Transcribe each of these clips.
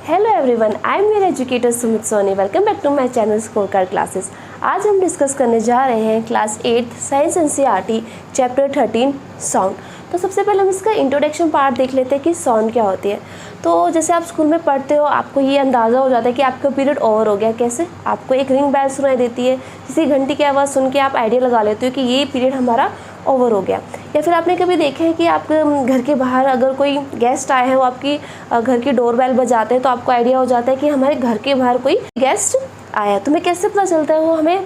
Hello everyone, I am your educator Sumit Soni. Welcome back to my channel score card classes. आज हम discuss करने जा रहे हैं class 8 science NCERT chapter 13 sound. तो सबसे पहले हम इसका इंट्रोडक्शन पार्ट देख लेते हैं कि साउंड क्या होती है। तो जैसे आप स्कूल में पढ़ते हो, आपको ये अंदाज़ा हो जाता है कि आपका पीरियड ओवर हो गया। कैसे? आपको एक रिंग बेल सुनाई देती है, किसी घंटी की आवाज़ सुन के आप आइडिया लगा लेते हो कि ये पीरियड हमारा ओवर हो गया। या फिर आपने कभी देखा है कि आपके घर के बाहर अगर कोई गेस्ट आए हैं, वो आपकी घर की डोरबेल बजाते हैं, तो आपको आइडिया हो जाता है कि हमारे घर के बाहर कोई गेस्ट आया है। तो हमें कैसे पता चलता है? वो हमें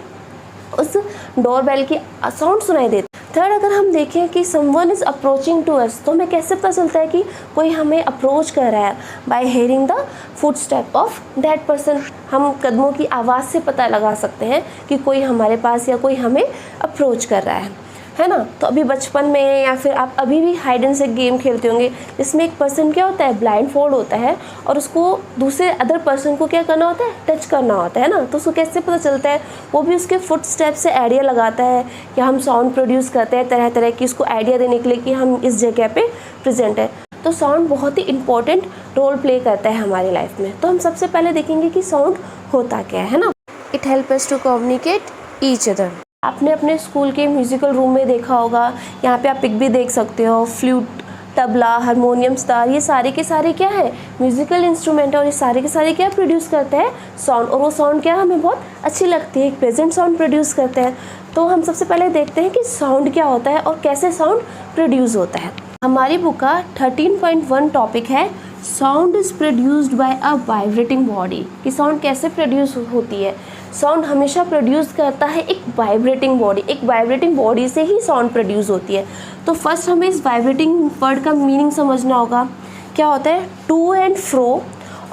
उस डोरबेल की साउंड सुनाई देती है। थर्ड, अगर हम देखें कि someone is approaching to us, तो हमें कैसे पता चलता है कि कोई हमें अप्रोच कर रहा है? By hearing the foot step of that person. हम कदमों की आवाज़ से पता लगा सकते हैं कि कोई हमारे पास या कोई हमें अप्रोच कर रहा है ना। तो अभी बचपन में या फिर आप अभी भी हाइड एंड सीक गेम खेलते होंगे, जिसमें एक पर्सन क्या होता है, ब्लाइंड फोल्ड होता है और उसको दूसरे अदर पर्सन को क्या करना होता है, टच करना होता है ना। तो उसको कैसे पता चलता है? वो भी उसके फुट स्टेप से आइडिया लगाता है या हम साउंड प्रोड्यूस करते हैं तरह तरह की, उसको आइडिया देने के लिए कि हम इस जगह पे प्रेजेंट है। तो साउंड बहुत ही इंपॉर्टेंट रोल प्ले करता है हमारी लाइफ में। तो हम सबसे पहले देखेंगे कि साउंड होता क्या है ना। It help us to communicate each other. आपने अपने स्कूल के म्यूज़िकल रूम में देखा होगा, यहाँ पे आप पिक भी देख सकते हो। फ्लूट, तबला, हारमोनियम, सितार, ये सारे के सारे क्या है, म्यूज़िकल इंस्ट्रूमेंट है। और ये सारे के सारे क्या प्रोड्यूस करते हैं, साउंड। और वो साउंड क्या हमें बहुत अच्छी लगती है, एक प्रेजेंट साउंड प्रोड्यूस करते हैं। तो हम सबसे पहले देखते हैं कि साउंड क्या होता है और कैसे साउंड प्रोड्यूस होता है। हमारी बुक का 13.1 टॉपिक है sound is produced by a vibrating body. कि साउंड कैसे प्रोड्यूस होती है? साउंड हमेशा प्रोड्यूस करता है एक वाइब्रेटिंग बॉडी। एक वाइब्रेटिंग बॉडी से ही साउंड प्रोड्यूस होती है। तो फर्स्ट हमें इस वाइब्रेटिंग वर्ड का मीनिंग समझना होगा। क्या होता है? टू एंड फ्रो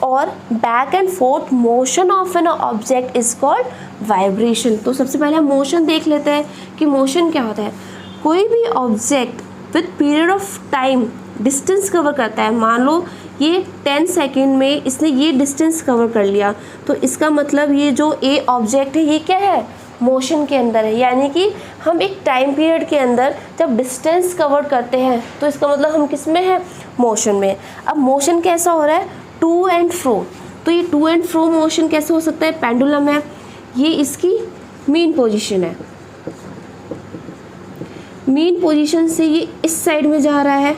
और back and forth motion of an object is called vibration. तो सबसे पहले हम मोशन देख लेते हैं कि मोशन क्या होता है। कोई भी object with period of time distance cover करता है। मान लो ये 10 सेकेंड में इसने ये डिस्टेंस कवर कर लिया, तो इसका मतलब ये जो ए ऑब्जेक्ट है ये क्या है, मोशन के अंदर है। यानी कि हम एक टाइम पीरियड के अंदर जब डिस्टेंस कवर करते हैं तो इसका मतलब हम किस में है, मोशन में। अब मोशन कैसा हो रहा है, टू एंड फ्रो। तो ये टू एंड फ्रो मोशन कैसे हो सकता है? पेंडुलम है, ये इसकी मीन पोजीशन पोजीशन से ये इस साइड में जा रहा है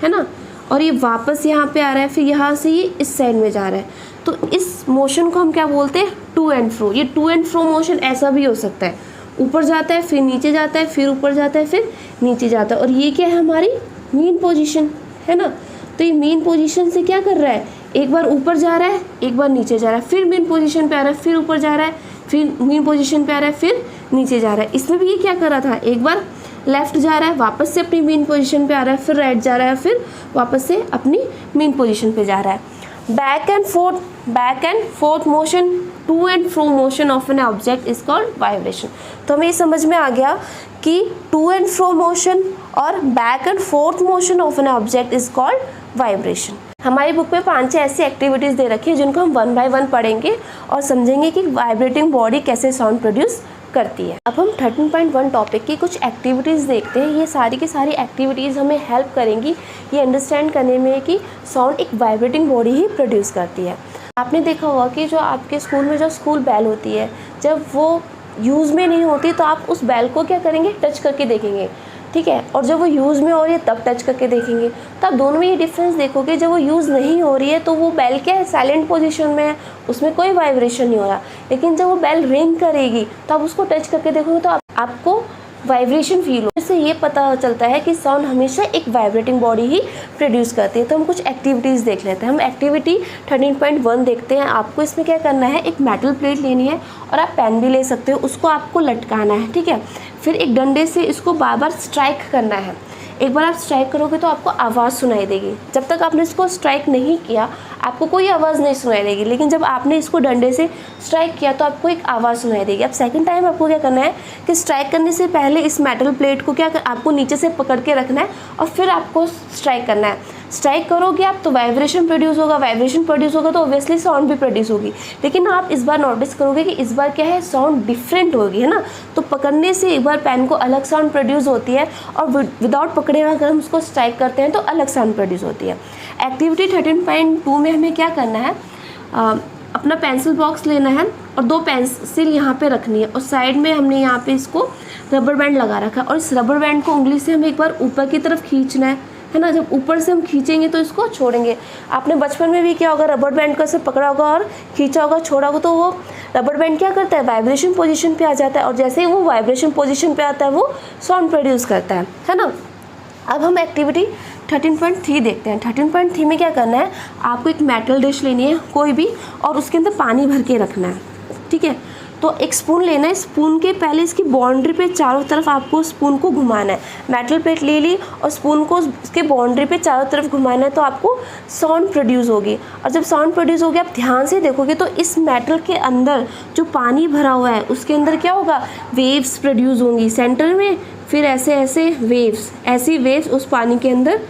ना, और ये वापस यहाँ पे आ रहा है, फिर यहाँ से ये इस साइड में जा रहा है। तो इस मोशन को हम क्या बोलते हैं, टू एंड फ्रो। ये टू एंड फ्रो मोशन ऐसा भी हो सकता है, ऊपर जाता है फिर नीचे जाता है, फिर ऊपर जाता है फिर नीचे जाता है। और ये क्या है, हमारी मीन पोजीशन है ना। तो ये मीन पोजीशन से क्या कर रहा है, एक बार ऊपर जा रहा है, एक बार नीचे जा रहा है, फिर मीन पोजीशन पे आ रहा है, फिर ऊपर जा रहा है, फिर मीन पोजीशन पे आ रहा है, फिर नीचे जा रहा है। इसमें भी ये क्या कर रहा था, एक बार लेफ्ट जा रहा है, वापस से अपनी मीन पोजीशन पे आ रहा है, फिर राइट जा रहा है, फिर वापस से अपनी मीन पोजीशन पे जा रहा है। Back and forth motion, to and fro motion of an object is called vibration. तो हमें ये समझ में आ गया कि टू एंड फ्रो मोशन और back and forth motion of an object is called vibration. हमारी बुक में 5 ऐसी एक्टिविटीज़ दे रखी है जिनको हम 1 बाय 1 पढ़ेंगे और समझेंगे कि वाइब्रेटिंग बॉडी कैसे साउंड प्रोड्यूस करती है। अब हम 13.1 टॉपिक की कुछ एक्टिविटीज़ देखते हैं। ये सारी की सारी एक्टिविटीज़ हमें हेल्प करेंगी ये अंडरस्टैंड करने में कि साउंड एक वाइब्रेटिंग बॉडी ही प्रोड्यूस करती है। आपने देखा होगा कि जो आपके स्कूल में जो स्कूल बेल होती है, जब वो यूज़ में नहीं होती तो आप उस बेल को क्या करेंगे, टच करके देखेंगे, ठीक है। और जब वो यूज़ में हो रही है तब टच करके देखेंगे। तो आप दोनों में ये डिफरेंस देखोगे, जब वो यूज़ नहीं हो रही है तो वो बेल क्या है, साइलेंट पोजीशन में है, उसमें कोई वाइब्रेशन नहीं हो रहा। लेकिन जब वो बेल रिंग करेगी तो आप उसको टच करके देखोगे तो आपको वाइब्रेशन फील हो। इससे ये पता चलता है कि साउंड हमेशा एक वाइब्रेटिंग बॉडी ही प्रोड्यूस करती है। तो हम कुछ एक्टिविटीज़ देख लेते हैं। हम एक्टिविटी 13.1 देखते हैं। आपको इसमें क्या करना है, एक मेटल प्लेट लेनी है और आप पेन भी ले सकते हो, उसको आपको लटकाना है, ठीक है। फिर एक डंडे से इसको बार बार स्ट्राइक करना है। एक बार आप स्ट्राइक करोगे तो आपको आवाज़ सुनाई देगी। जब तक आपने इसको स्ट्राइक नहीं किया आपको कोई आवाज़ नहीं सुनाई देगी, लेकिन जब आपने इसको डंडे से स्ट्राइक किया तो आपको एक आवाज़ सुनाई देगी। अब सेकंड टाइम आपको क्या करना है कि स्ट्राइक करने से पहले इस मेटल प्लेट को आपको नीचे से पकड़ के रखना है और फिर आपको स्ट्राइक करना है। स्ट्राइक करोगे आप तो वाइब्रेशन प्रोड्यूस होगा, वाइब्रेशन प्रोड्यूस होगा तो ऑब्वियसली साउंड भी प्रोड्यूस होगी। लेकिन आप इस बार नोटिस करोगे कि इस बार क्या है, साउंड डिफरेंट होगी, है ना। तो पकड़ने से एक बार पेन को अलग साउंड प्रोड्यूस होती है और विदाउट पकड़े हुए अगर हम उसको स्ट्राइक करते हैं तो अलग साउंड प्रोड्यूस होती है। एक्टिविटी 13.2 में हमें क्या करना है, अपना पेंसिल बॉक्स लेना है और 2 पेंसिल यहाँ पे रखनी है और साइड में हमने यहाँ पे इसको रबर बैंड लगा रखा है और इस रबर बैंड को उंगली से हमें एक बार ऊपर की तरफ खींचना है ना। जब ऊपर से हम खींचेंगे तो इसको छोड़ेंगे। आपने बचपन में भी क्या होगा, रबर बैंड को ऐसे पकड़ा होगा और खींचा होगा, छोड़ा होगा, तो वो रबर बैंड क्या करता है, वाइब्रेशन पोजीशन पे आ जाता है और जैसे ही वो वाइब्रेशन पोजीशन पे आता है वो साउंड प्रोड्यूस करता है ना। अब हम एक्टिविटी 13.3 देखते हैं। 13.3 में क्या करना है, आपको एक मेटल डिश लेनी है कोई भी और उसके अंदर पानी भर के रखना है, ठीक है। तो एक स्पून लेना है, स्पून के पहले इसकी बाउंड्री पे चारों तरफ आपको स्पून को घुमाना है। मेटल प्लेट ले ली और स्पून को इसके बाउंड्री पे चारों तरफ घुमाना है तो आपको साउंड प्रोड्यूस होगी। और जब साउंड प्रोड्यूस होगी आप ध्यान से देखोगे तो इस मेटल के अंदर जो पानी भरा हुआ है उसके अंदर क्या होगा, वेव्स प्रोड्यूस होंगी सेंटर में, फिर ऐसे ऐसे वेव्स, ऐसी वेव्स उस पानी के अंदर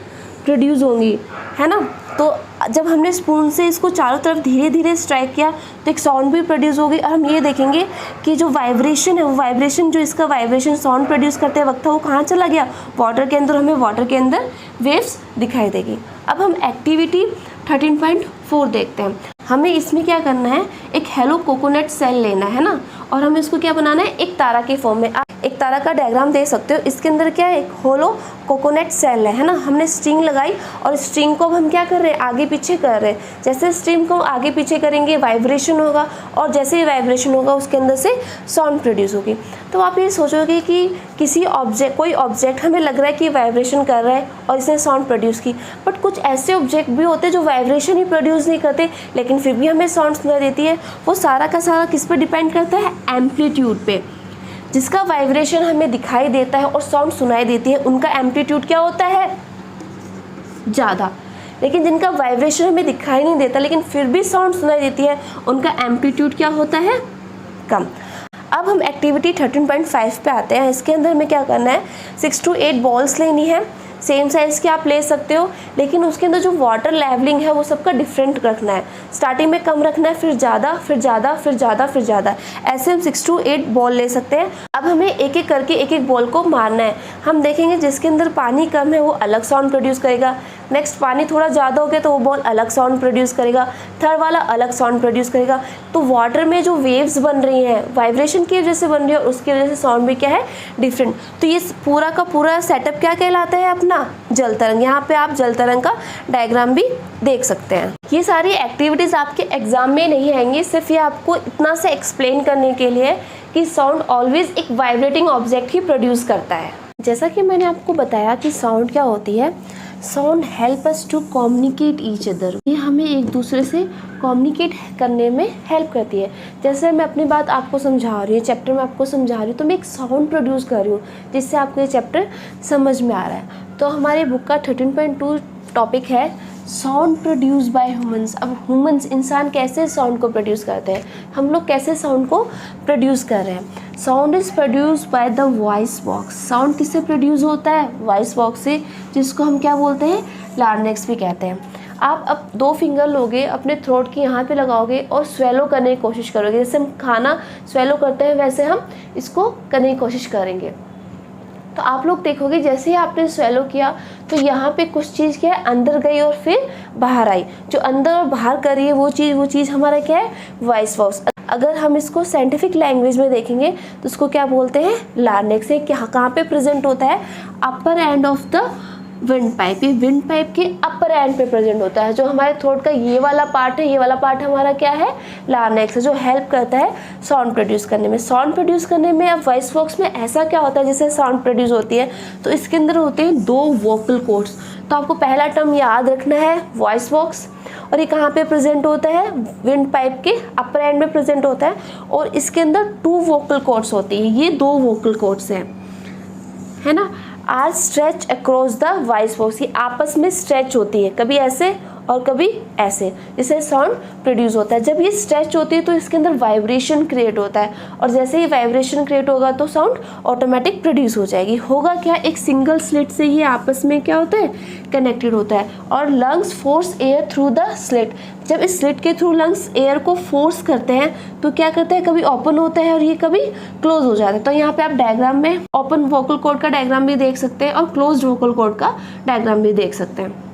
प्रोड्यूस होंगी, है ना। तो जब हमने स्पून से इसको चारों तरफ धीरे धीरे स्ट्राइक किया तो एक साउंड भी प्रोड्यूस होगी और हम ये देखेंगे कि जो वाइब्रेशन है वो वाइब्रेशन जो इसका वाइब्रेशन साउंड प्रोड्यूस करते वक्त था वो कहाँ चला गया, वाटर के अंदर। हमें वाटर के अंदर वेव्स दिखाई देगी। अब हम एक्टिविटी 13.4 देखते हैं। हमें इसमें क्या करना है, एक हेलो कोकोनट सेल लेना है ना और हमें इसको क्या बनाना है, एक तारा के फॉर्म में। आप एक तारा का डायग्राम दे सकते हो। इसके अंदर क्या है, एक होलो कोकोनट सेल है ना। हमने स्ट्रिंग लगाई और स्ट्रिंग को अब हम क्या कर रहे हैं, आगे पीछे कर रहे हैं। जैसे स्ट्रिंग को आगे पीछे करेंगे वाइब्रेशन होगा और जैसे ही वाइब्रेशन होगा उसके अंदर से साउंड प्रोड्यूस होगी। तो आप ये सोचोगे कि किसी ऑब्जेक्ट, कोई ऑब्जेक्ट हमें लग रहा है कि वाइब्रेशन कर रहा है और इसने साउंड प्रोड्यूस की, बट कुछ ऐसे ऑब्जेक्ट भी होते हैं जो वाइब्रेशन ही प्रोड्यूस नहीं करते लेकिन फिर भी हमें साउंड सुनाई देती है। वो सारा का सारा किस पे डिपेंड करता है, एम्पलीट्यूड पे। जिसका वाइब्रेशन हमें दिखाई देता है और साउंड सुनाई देती है उनका एम्पलीट्यूड क्या होता है, ज़्यादा। लेकिन जिनका वाइब्रेशन हमें दिखाई नहीं देता लेकिन फिर भी साउंड सुनाई देती है उनका एम्पलीट्यूड क्या होता है, कम। अब हम एक्टिविटी 13.5 पे आते हैं। इसके अंदर हमें क्या करना है, 6 to 8 बॉल्स लेनी है, सेम साइज़ की आप ले सकते हो लेकिन उसके अंदर जो वाटर लेवलिंग है वो सबका डिफरेंट रखना है। स्टार्टिंग में कम रखना है, फिर ज़्यादा, फिर ज़्यादा, फिर ज़्यादा, फिर ज़्यादा, ऐसे हम 6 to 8 बॉल ले सकते हैं। अब हमें एक एक करके एक एक बॉल को मारना है। हम देखेंगे जिसके अंदर पानी कम है वो अलग साउंड प्रोड्यूस करेगा, नेक्स्ट पानी थोड़ा ज़्यादा हो गया तो वो बॉल अलग साउंड प्रोड्यूस करेगा, थर्ड वाला अलग साउंड प्रोड्यूस करेगा। तो वाटर में जो वेव्स बन रही हैं वाइब्रेशन की वजह से बन रही है और उसकी वजह से साउंड भी क्या है, डिफरेंट। तो ये पूरा का पूरा सेटअप क्या कहलाता है, अपना जल तरंग। यहाँ पे आप जल तरंग का डायग्राम भी देख सकते हैं। ये सारी एक्टिविटीज़ आपके एग्जाम में नहीं आएंगी, सिर्फ ये आपको इतना से एक्सप्लेन करने के लिए कि साउंड ऑलवेज एक वाइब्रेटिंग ऑब्जेक्ट ही प्रोड्यूस करता है। जैसा कि मैंने आपको बताया कि साउंड क्या होती है, sound help us to communicate each other. ये हमें एक दूसरे से कम्युनिकेट करने में हेल्प करती है। जैसे मैं अपनी बात आपको समझा रही हूँ, चैप्टर में आपको समझा रही हूँ तो मैं एक साउंड प्रोड्यूस कर रही हूँ जिससे आपको ये चैप्टर समझ में आ रहा है। तो हमारे बुक का 13.2 टॉपिक है साउंड प्रोड्यूस बाय ह्यूमंस। अब ह्यूमंस, इंसान कैसे साउंड को प्रोड्यूस करते हैं, हम लोग कैसे साउंड को प्रोड्यूस कर रहे हैं। Sound is produce by the voice box. Sound किससे प्रोड्यूस होता है, वॉइस बॉक्स से, जिसको हम क्या बोलते हैं, लार्नेक्स भी कहते हैं। आप अब 2 फिंगर लोगे, अपने थ्रोट की यहाँ पे लगाओगे और स्वेलो करने की कोशिश करोगे। जैसे हम खाना स्वेलो करते हैं वैसे हम इसको करने की कोशिश करेंगे। तो आप लोग देखोगे जैसे ही आपने स्वेलो किया तो यहाँ पे कुछ चीज़ क्या है, अंदर गई और फिर बाहर आई। जो अंदर और बाहर कर रही है वो चीज़ हमारा क्या है, वॉइस बॉक्स। अगर हम इसको साइंटिफिक लैंग्वेज में देखेंगे तो उसको क्या बोलते हैं, लार्नेक्स। है कहाँ पे प्रेजेंट होता है, upper end of the wind pipe. ये विंड पाइप के अपर एंड पे प्रेजेंट होता है। जो हमारे थ्रोट का ये वाला पार्ट है, ये वाला पार्ट हमारा क्या है, लार्नेक्स है, जो हेल्प करता है साउंड प्रोड्यूस करने में। साउंड प्रोड्यूस करने में अब वॉइस बॉक्स में ऐसा क्या होता है, जैसे साउंड प्रोड्यूस होती है तो इसके अंदर होते हैं 2 वोकल कॉर्ड्स। तो आपको पहला टर्म याद रखना है, वॉइस बॉक्स, और ये कहाँ पे प्रेजेंट होता है, विंड पाइप के अपर एंड में प्रेजेंट होता है। और इसके अंदर 2 वोकल कॉर्ड्स होती है, ये 2 वोकल कॉर्ड्स हैं, है ना। Are stretch across the voice box. ये आपस में स्ट्रेच होती है, कभी ऐसे और कभी ऐसे, जिससे साउंड प्रोड्यूस होता है। जब ये स्ट्रेच होती है तो इसके अंदर वाइब्रेशन क्रिएट होता है और जैसे ही वाइब्रेशन क्रिएट होगा तो साउंड ऑटोमेटिक प्रोड्यूस हो जाएगी। होगा क्या, एक सिंगल स्लिट से ये आपस में क्या होता है, कनेक्टेड होता है। और lungs force air through the slit. जब इस स्लिट के थ्रू लंग्स एयर को फोर्स करते हैं तो क्या करते हैं, कभी ओपन होता है और ये कभी क्लोज हो जाता है। तो यहाँ पे आप डायग्राम में ओपन वोकल कॉर्ड का डायग्राम भी देख सकते हैं और क्लोज्ड वोकल कॉर्ड का डायग्राम भी देख सकते हैं।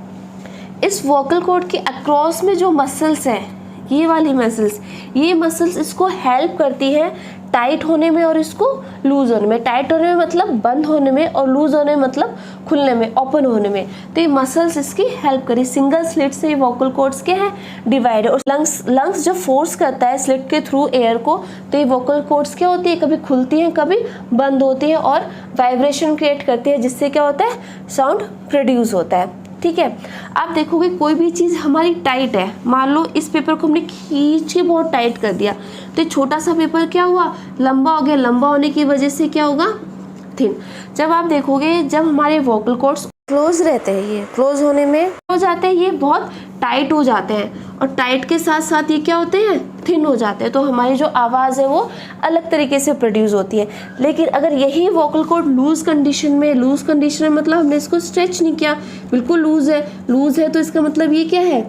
इस वोकल कॉर्ड के अक्रॉस में जो मसल्स हैं, ये वाली मसल्स, ये मसल्स इसको हेल्प करती हैं टाइट होने में और इसको लूज होने में। टाइट होने में मतलब बंद होने में, और लूज होने में मतलब खुलने में, ओपन होने में। तो ये मसल्स इसकी हेल्प करी। सिंगल स्लिट से ये वोकल कॉर्ड्स क्या है, डिवाइड। और लंग्स जब फोर्स करता है स्लिट के थ्रू एयर को, तो ये वोकल कॉर्ड्स क्या होती है, कभी खुलती हैं कभी बंद होती है और वाइब्रेशन क्रिएट करती है, जिससे क्या होता है, साउंड प्रोड्यूस होता है। ठीक है, आप देखोगे कोई भी चीज़ हमारी टाइट है, मान लो इस पेपर को हमने खींच के बहुत टाइट कर दिया, तो ये छोटा सा पेपर क्या हुआ, लंबा हो गया। लंबा होने की वजह से क्या होगा, थिन। जब आप देखोगे जब हमारे वोकल कॉर्ड्स क्लोज रहते हैं, ये क्लोज होने में हो जाते हैं, ये बहुत टाइट हो जाते हैं, और टाइट के साथ साथ ये क्या होते हैं, थिन हो जाते हैं। तो हमारी जो आवाज़ है वो अलग तरीके से प्रोड्यूस होती है। लेकिन अगर यही वोकल कॉर्ड लूज कंडीशन में मतलब हमने इसको स्ट्रेच नहीं किया, बिल्कुल लूज है तो इसका मतलब ये क्या है,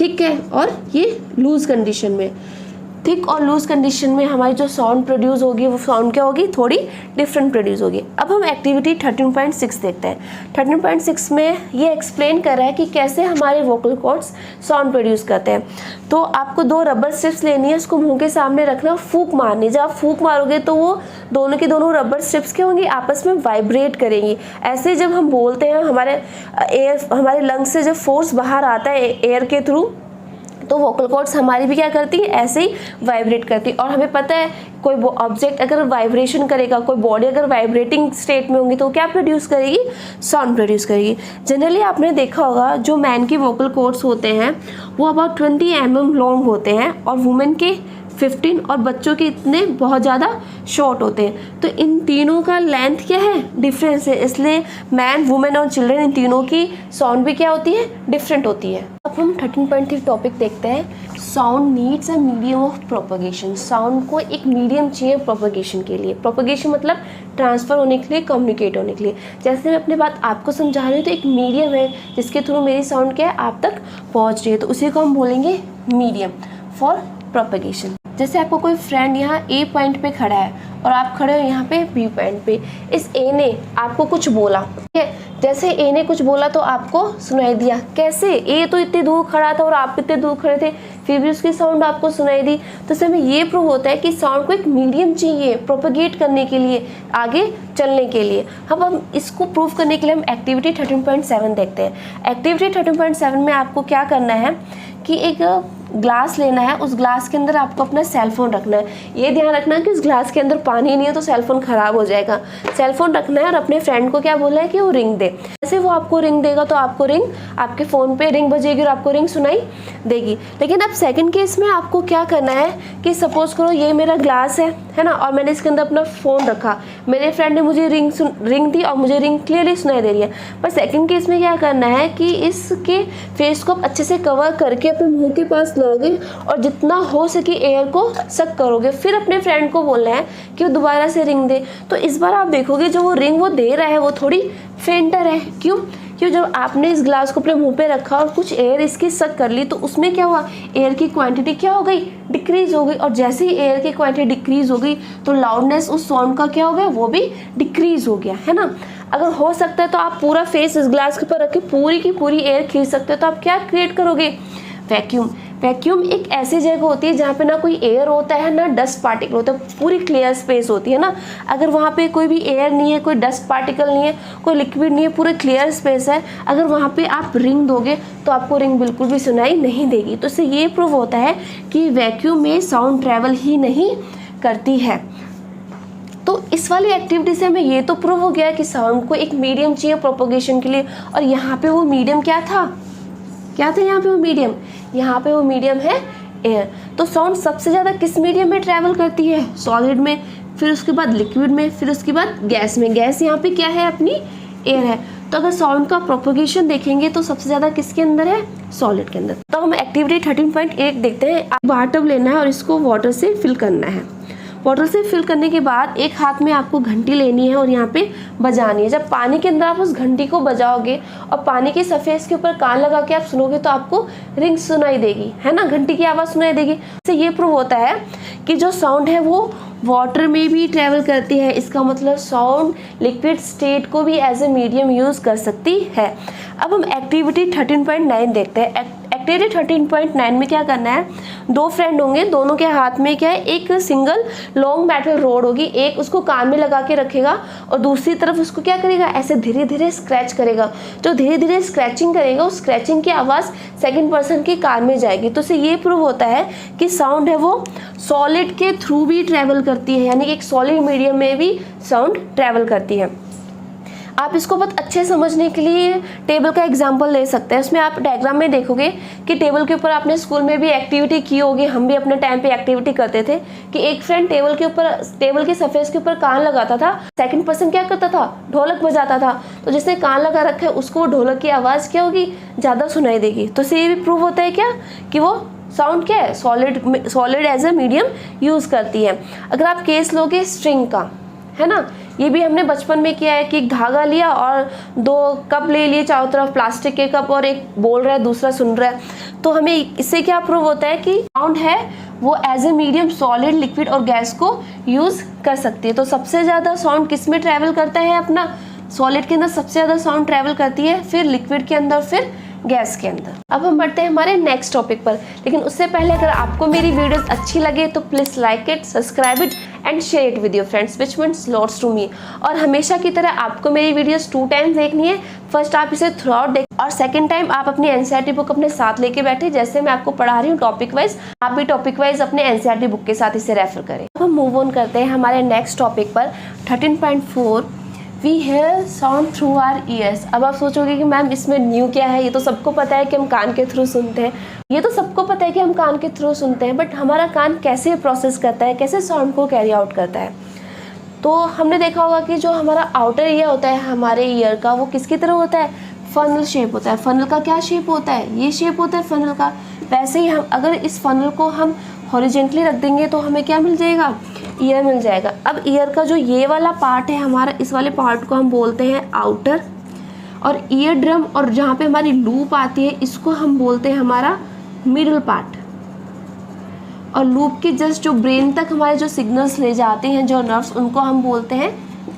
थिक है, और ये लूज कंडीशन में, थिक और लूज कंडीशन में हमारी जो साउंड प्रोड्यूस होगी वो साउंड क्या होगी, थोड़ी डिफरेंट प्रोड्यूस होगी। अब हम एक्टिविटी 13.6 देखते हैं। 13.6 में ये एक्सप्लेन कर रहा है कि कैसे हमारे वोकल कॉर्ड्स साउंड प्रोड्यूस करते हैं। तो आपको 2 रबर स्ट्रिप्स लेनी है, उसको मुंह के सामने रखना, फूंक मारनी। जब आप फूंक मारोगे तो वो दोनों की दोनों रबर स्ट्रिप्स क्या होंगी, आपस में वाइब्रेट करेंगी। ऐसे जब हम बोलते हैं, हमारे लंग्स से जब फोर्स बाहर आता है एयर के थ्रू, तो वोकल कॉर्ड्स हमारी भी क्या करती है, ऐसे ही वाइब्रेट करती है। और हमें पता है कोई ऑब्जेक्ट अगर वाइब्रेशन करेगा, कोई बॉडी अगर वाइब्रेटिंग स्टेट में होंगी तो क्या प्रोड्यूस करेगी, साउंड प्रोड्यूस करेगी। जनरली आपने देखा होगा जो मैन के वोकल कॉर्ड्स होते हैं वो अबाउट 20 mm लॉन्ग होते हैं, और वुमेन के 15, और बच्चों के इतने बहुत ज़्यादा शॉर्ट होते हैं। तो इन तीनों का लेंथ क्या है, डिफरेंस है, इसलिए मैन, वुमेन और चिल्ड्रन, इन तीनों की साउंड भी क्या होती है, डिफरेंट होती है। अब हम 13.3 टॉपिक देखते हैं। Sound needs a medium of propagation. Sound को एक मीडियम चाहिए प्रोपगेशन के लिए। प्रोपगेशन मतलब ट्रांसफ़र होने के लिए, कम्युनिकेट होने के लिए। जैसे मैं अपनी बात आपको समझा रही हूँ, तो एक मीडियम है जिसके थ्रू मेरी साउंड क्या है, आप तक पहुँच रही है, तो उसी को हम बोलेंगे मीडियम फॉर प्रोपगेशन। जैसे आपको कोई फ्रेंड यहाँ ए पॉइंट पे खड़ा है और आप खड़े हो यहाँ पे बी पॉइंट पे। इस ए ने आपको कुछ बोला, ठीक है, जैसे ए ने कुछ बोला तो आपको सुनाई दिया। कैसे, ए तो इतनी दूर खड़ा था और आप इतने दूर खड़े थे, फिर भी उसकी साउंड आपको सुनाई दी। तो इससे हमें ये प्रूव होता है कि साउंड को एक मीडियम चाहिए प्रोपगेट करने के लिए, आगे चलने के लिए। अब हम इसको प्रूव करने के लिए हम एक्टिविटी 13.7 देखते हैं। एक्टिविटी 13.7 में आपको क्या करना है कि एक ग्लास लेना है, उस ग्लास के अंदर आपको अपना सेलफोन रखना है। ये ध्यान रखना कि उस ग्लास के अंदर पानी नहीं है तो सेलफोन ख़राब हो जाएगा। सेलफोन रखना है और अपने फ्रेंड को क्या बोला है कि वो रिंग दे। जैसे वो आपको रिंग देगा तो आपको रिंग, आपके फ़ोन पे रिंग बजेगी और आपको रिंग सुनाई देगी। लेकिन अब सेकंड केस में आपको क्या करना है कि सपोज करो ये मेरा ग्लास है ना, और मैंने इसके अंदर अपना फ़ोन रखा, मेरे फ्रेंड ने मुझे रिंग दी और मुझे रिंग क्लियरली सुनाई दे रही है। पर सेकंड केस में क्या करना है कि इसके फेस को अच्छे से कवर करके अपने मुंह के पास लाओगे और जितना हो सके एयर को सक करोगे, फिर अपने फ्रेंड को बोलना है कि वो दोबारा से रिंग दे। तो इस बार आप देखोगे जो वो रिंग वो दे रहा है वो थोड़ी फेंटर है। क्यों? जब आपने इस ग्लास को अपने मुंह पे रखा और कुछ एयर इसकी सक कर ली तो उसमें क्या हुआ, एयर की क्वांटिटी क्या हो गई, डिक्रीज हो गई। और जैसे ही एयर की क्वांटिटी डिक्रीज हो गई तो लाउडनेस उस साउंड का क्या हो गया, वो भी डिक्रीज हो गया, है ना। अगर हो सकता है तो आप पूरा फेस इस ग्लास के ऊपर रख के पूरी की पूरी एयर खींच सकते हो, तो आप क्या क्रिएट करोगे, वैक्यूम। वैक्यूम एक ऐसी जगह होती है जहाँ पे ना कोई एयर होता है ना डस्ट पार्टिकल होता है, पूरी क्लियर स्पेस होती है ना। अगर वहाँ पे कोई भी एयर नहीं है, कोई डस्ट पार्टिकल नहीं है, कोई लिक्विड नहीं है, पूरे क्लियर स्पेस है, अगर वहाँ पे आप रिंग दोगे तो आपको रिंग बिल्कुल भी सुनाई नहीं देगी। तो इससे ये प्रूव होता है कि वैक्यूम में साउंड ट्रैवल ही नहीं करती है। तो इस वाली एक्टिविटी से हमें ये तो प्रूव हो गया कि साउंड को एक मीडियम चाहिए प्रोपोगेशन के लिए। और यहाँ पे वो मीडियम क्या था यहाँ पे वो मीडियम, यहाँ पे वो मीडियम है एयर। तो साउंड सबसे ज़्यादा किस मीडियम में ट्रैवल करती है, सॉलिड में, फिर उसके बाद लिक्विड में, फिर उसके बाद गैस में। गैस यहाँ पे क्या है, अपनी एयर है। तो अगर साउंड का प्रोपोगेशन देखेंगे तो सबसे ज़्यादा किसके अंदर है, सॉलिड के अंदर। तो हम एक्टिविटी 13.8 देखते हैं। वाटर टब लेना है और इसको वाटर से फिल करना है। वाटर से फिल करने के बाद एक हाथ में आपको घंटी लेनी है और यहाँ पे बजानी है। जब पानी के अंदर आप उस घंटी को बजाओगे और पानी की सरफेस के ऊपर कान लगा के आप सुनोगे तो आपको रिंग सुनाई देगी, है ना, घंटी की आवाज़ सुनाई देगी। इससे ये प्रूव होता है कि जो साउंड है वो वाटर में भी ट्रेवल करती है। इसका मतलब साउंड लिक्विड स्टेट को भी एज ए मीडियम यूज़ कर सकती है। अब हम एक्टिविटी 13.9 देखते हैं। एक्टिविटी 13.9 में क्या करना है, दो फ्रेंड होंगे, दोनों के हाथ में क्या है, एक सिंगल लॉन्ग मेटल रोड होगी, एक उसको कान में लगा के रखेगा और दूसरी तरफ उसको क्या करेगा, ऐसे धीरे धीरे स्क्रैच करेगा। जो धीरे धीरे स्क्रैचिंग करेगा उस स्क्रैचिंग की आवाज़ सेकंड पर्सन के कान में जाएगी। तो इससे ये प्रूव होता है कि साउंड है वो सॉलिड के थ्रू भी ट्रैवल करती है, यानी कि एक सॉलिड मीडियम में भी साउंड ट्रैवल करती है। आप इसको बहुत अच्छे समझने के लिए टेबल का एग्जाम्पल ले सकते हैं। उसमें आप डायग्राम में देखोगे कि टेबल के ऊपर आपने स्कूल में भी एक्टिविटी की होगी, हम भी अपने टाइम पे एक्टिविटी करते थे कि एक फ्रेंड टेबल के सरफेस के ऊपर कान लगाता था, सेकंड पर्सन क्या करता था, ढोलक बजाता था। तो जिसने कान लगा रखा है उसको ढोलक की आवाज़ क्या होगी, ज़्यादा सुनाई देगी। तो इससे ये भी प्रूव होता है क्या कि वो साउंड क्या है, solid as a medium use करती है। अगर आप केस लोगे स्ट्रिंग का, है ना, ये भी हमने बचपन में किया है कि एक धागा लिया और दो कप ले लिए चारों तरफ, प्लास्टिक के कप, और एक बोल रहा है दूसरा सुन रहा है। तो हमें इससे क्या प्रूव होता है कि साउंड है वो as a medium solid, liquid और गैस को यूज़ कर सकती है। तो सबसे ज़्यादा साउंड किस में ट्रैवल करता है, अपना सॉलिड के अंदर सबसे ज़्यादा साउंड ट्रैवल करती है, फिर लिक्विड के अंदर, फिर गैस के अंदर। अब हम बढ़ते हैं हमारे नेक्स्ट टॉपिक पर, लेकिन उससे पहले अगर आपको मेरी वीडियोस अच्छी लगे तो please like it, subscribe it and share it with your friends which means lots to me. और हमेशा की तरह आपको मेरी वीडियोस 2 टाइम्स देखनी है। फर्स्ट आप इसे थ्रू आउट देख, और सेकंड टाइम आप अपनी एनसीईआरटी बुक अपने साथ लेके बैठे, जैसे मैं आपको पढ़ा रही हूँ टॉपिक वाइज, आप भी टॉपिक वाइज अपने एनसीईआरटी बुक के साथ इसे रेफर करें। अब हम मूव ऑन करते हैं हमारे नेक्स्ट टॉपिक पर 13.4 we hear sound through our ears. अब आप सोचोगे कि मैम इसमें न्यू क्या है, ये तो सबको पता है कि हम कान के थ्रू सुनते हैं, ये तो सबको पता है कि हम कान के थ्रू सुनते हैं, बट हमारा कान कैसे प्रोसेस करता है, कैसे साउंड को कैरी आउट करता है। तो हमने देखा होगा कि जो हमारा आउटर ईयर होता है हमारे ईयर का, वो किसकी तरह होता है, फनल शेप होता है। फनल का क्या शेप होता है, ये शेप होता है फनल का। वैसे ही हम अगर इस फनल को हम हॉरिजेंटली रख देंगे तो हमें क्या मिल जाएगा, ईयर मिल जाएगा। अब ईयर का जो ये वाला पार्ट है हमारा, इस वाले पार्ट को हम बोलते हैं आउटर, और ईयर ड्रम और जहाँ पे हमारी लूप आती है इसको हम बोलते हैं हमारा मिडल पार्ट। और लूप के जस्ट जो ब्रेन तक हमारे जो सिग्नल्स ले जाते हैं जो नर्व्स, उनको हम बोलते हैं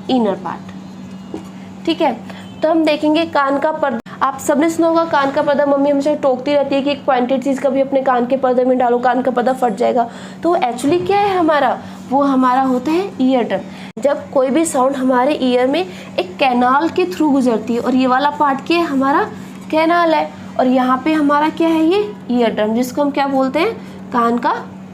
इनर पार्ट। ठीक है, तो हम देखेंगे कान का पर्दा। आप सबने सुना होगा कान का पर्दा, मम्मी हमेशा टोकती रहती है कि एक पॉइंटेड चीज़ कभी अपने कान के पर्दे में डालो, कान का पर्दा फट जाएगा। तो एक्चुअली क्या है हमारा, वो हमारा होता है ईयर ड्रम। जब कोई भी साउंड हमारे ईयर में एक कैनाल के थ्रू गुजरती है, और ये वाला पार्ट क्या है हमारा, कैनाल है, और यहाँ पे हमारा क्या है, ये ईयर ड्रम, जिसको हम क्या बोलते हैं, कान का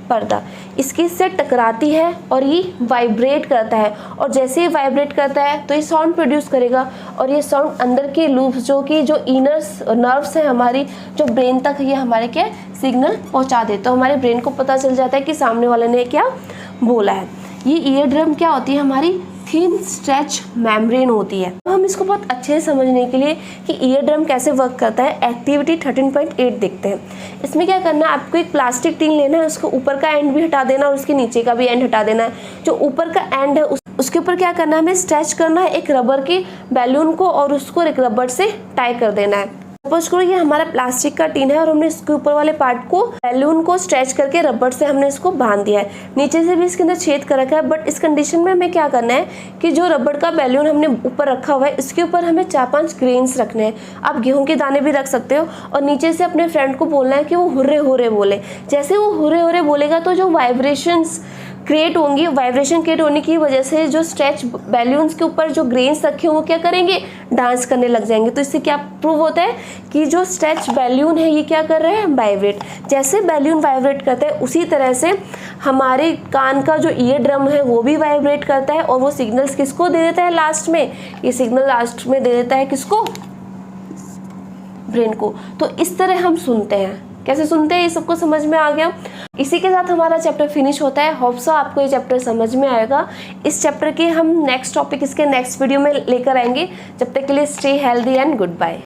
पर्दा। इसकी से टकराती है और ये वाइब्रेट करता है, और जैसे ही वाइब्रेट करता है तो ये साउंड प्रोड्यूस करेगा, और ये साउंड अंदर के लूप्स जो कि जो इनर नर्व्स हैं हमारी, जो ब्रेन तक ये हमारे क्या सिग्नल पहुंचा देते, तो हमारे ब्रेन को पता चल जाता है कि सामने वाले ने क्या बोला है। ये ईयर ड्रम क्या होती है, हमारी थिन स्ट्रेच मेम्ब्रेन होती है। तो हम इसको बहुत अच्छे से समझने के लिए कि ईयर ड्रम कैसे वर्क करता है, एक्टिविटी 13.8 देखते हैं। इसमें क्या करना है, आपको एक प्लास्टिक टीन लेना है, उसको ऊपर का एंड भी हटा देना और उसके नीचे का भी एंड हटा देना है। जो ऊपर का एंड है उसके ऊपर क्या करना है, हमें स्ट्रेच करना है एक रबर की बैलून को, और उसको एक रबर से टाई कर देना है। सपोज करो ये हमारा प्लास्टिक का टीन है और हमने इसके ऊपर वाले पार्ट को बैलून को स्ट्रेच करके रबर से हमने इसको बांध दिया है, नीचे से भी इसके अंदर छेद कर रखा है। बट इस कंडीशन में हमें क्या करना है कि जो रबर का बैलून हमने ऊपर रखा हुआ है इसके ऊपर हमें 4-5 ग्रेन्स रखने हैं। आप गेहूं के दाने भी रख सकते हो, और नीचे से अपने फ्रेंड को बोलना है कि वो हुर्रे हुर्रे बोले। जैसे वो हुर्रे हुर्रे बोलेगा तो जो वाइब्रेशंस क्रिएट होंगी, वाइब्रेशन क्रिएट होने की वजह से जो स्ट्रेच बैलून्स के ऊपर जो ग्रेन्स रखे हों वो क्या करेंगे, डांस करने लग जाएंगे। तो इससे क्या प्रूव होता है कि जो स्ट्रेच बैलून है ये क्या कर रहे हैं, वाइब्रेट। जैसे बैलून वाइब्रेट करता है उसी तरह से हमारे कान का जो ईयर ड्रम है वो भी वाइब्रेट करता है, और वो सिग्नल्स किसको दे देता है लास्ट में, ये सिग्नल लास्ट में दे देता है किसको, ब्रेन को। तो इस तरह हम सुनते हैं। कैसे सुनते हैं ये सबको समझ में आ गया। इसी के साथ हमारा चैप्टर फिनिश होता है। होप सो आपको ये चैप्टर समझ में आएगा। इस चैप्टर के हम नेक्स्ट टॉपिक इसके नेक्स्ट वीडियो में लेकर आएंगे। जब तक के लिए stay healthy and good bye.